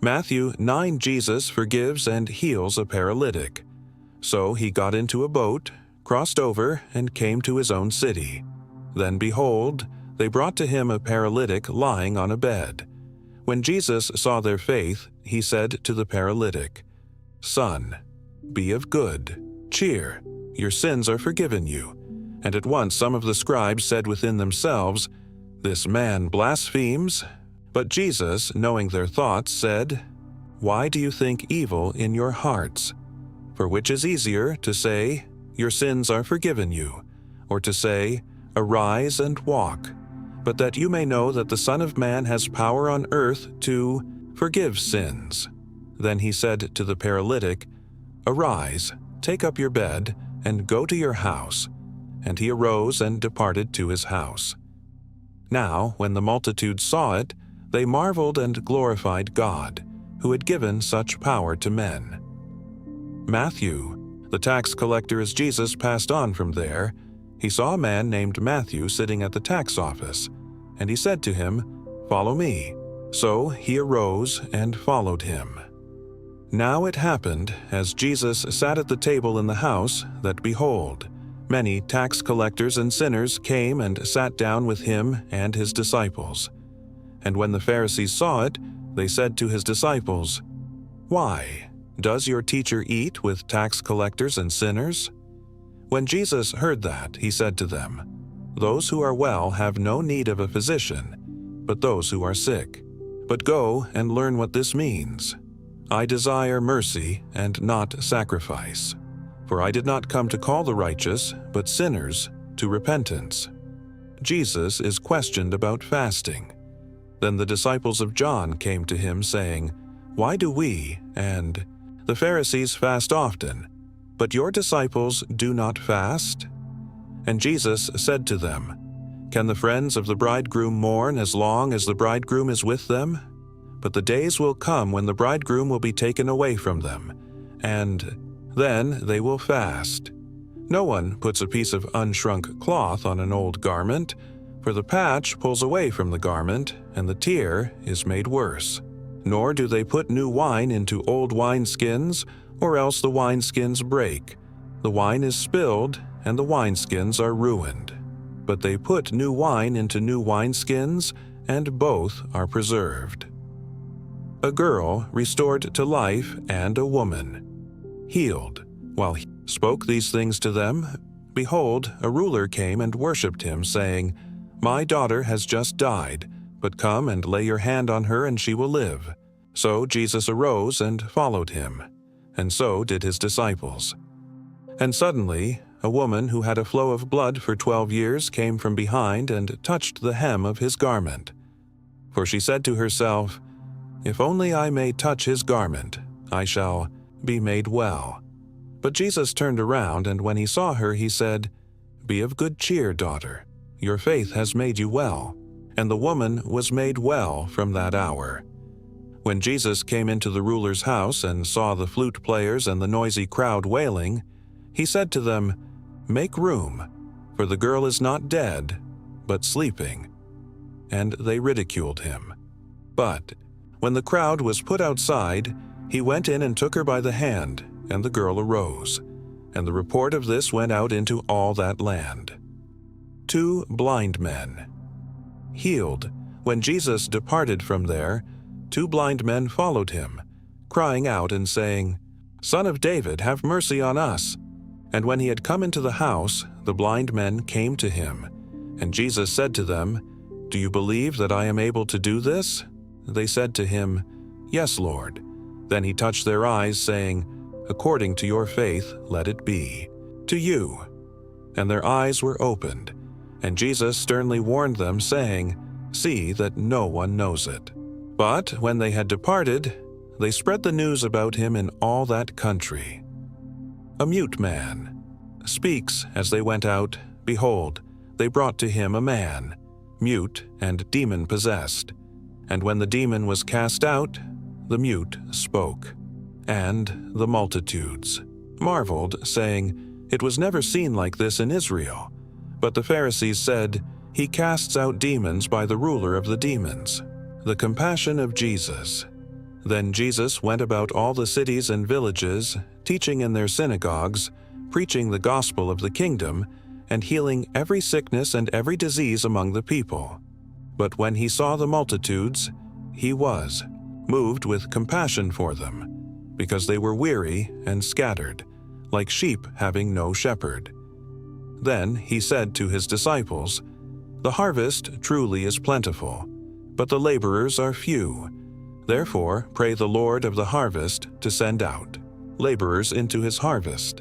Matthew 9, Jesus forgives and heals a paralytic. So he got into a boat, crossed over, and came to his own city. Then behold, they brought to him a paralytic lying on a bed. When Jesus saw their faith, he said to the paralytic, "Son, be of good cheer, your sins are forgiven you." And at once some of the scribes said within themselves, "This man blasphemes." But Jesus, knowing their thoughts, said, "Why do you think evil in your hearts? For which is easier, to say, 'Your sins are forgiven you,' or to say, 'Arise and walk'? But that you may know that the Son of Man has power on earth to forgive sins." Then he said to the paralytic, "Arise, take up your bed, and go to your house." And he arose and departed to his house. Now, when the multitude saw it, they marveled and glorified God, who had given such power to men. Matthew, the tax collector, as Jesus passed on from there, he saw a man named Matthew sitting at the tax office, and he said to him, "Follow me." So he arose and followed him. Now it happened, as Jesus sat at the table in the house, that behold, many tax collectors and sinners came and sat down with him and his disciples. And when the Pharisees saw it, they said to his disciples, "Why, does your teacher eat with tax collectors and sinners?" When Jesus heard that, he said to them, "Those who are well have no need of a physician, but those who are sick. But go and learn what this means. I desire mercy and not sacrifice. For I did not come to call the righteous, but sinners to repentance." Jesus is questioned about fasting. Then the disciples of John came to him, saying, "Why do we and the Pharisees fast often, but your disciples do not fast?" And Jesus said to them, "Can the friends of the bridegroom mourn as long as the bridegroom is with them? But the days will come when the bridegroom will be taken away from them, and then they will fast. No one puts a piece of unshrunk cloth on an old garment, for the patch pulls away from the garment, and the tear is made worse. Nor do they put new wine into old wineskins, or else the wineskins break. The wine is spilled, and the wineskins are ruined. But they put new wine into new wineskins, and both are preserved." A girl restored to life and a woman healed. While he spoke these things to them, behold, a ruler came and worshipped him, saying, "My daughter has just died, but come and lay your hand on her and she will live." So Jesus arose and followed him, and so did his disciples. And suddenly, a woman who had a flow of blood for 12 years came from behind and touched the hem of his garment. For she said to herself, "If only I may touch his garment, I shall be made well." But Jesus turned around, and when he saw her, he said, "Be of good cheer, daughter. Your faith has made you well." And the woman was made well from that hour. When Jesus came into the ruler's house and saw the flute players and the noisy crowd wailing, he said to them, "Make room, for the girl is not dead, but sleeping." And they ridiculed him. But when the crowd was put outside, he went in and took her by the hand, and the girl arose. And the report of this went out into all that land. 2 blind men healed. When Jesus departed from there, 2 blind men followed him, crying out and saying, "Son of David, have mercy on us." And when he had come into the house, the blind men came to him. And Jesus said to them, "Do you believe that I am able to do this?" They said to him, "Yes, Lord." Then he touched their eyes, saying, "According to your faith, let it be to you." And their eyes were opened. And Jesus sternly warned them, saying, "See that no one knows it." But when they had departed, they spread the news about him in all that country. A mute man speaks. As they went out, behold, they brought to him a man, mute and demon-possessed. And when the demon was cast out, the mute spoke. And the multitudes marveled, saying, "It was never seen like this in Israel." But the Pharisees said, "He casts out demons by the ruler of the demons." The compassion of Jesus. Then Jesus went about all the cities and villages, teaching in their synagogues, preaching the gospel of the kingdom, and healing every sickness and every disease among the people. But when he saw the multitudes, he was moved with compassion for them, because they were weary and scattered, like sheep having no shepherd. Then he said to his disciples, "The harvest truly is plentiful, but the laborers are few. Therefore pray the Lord of the harvest to send out laborers into his harvest."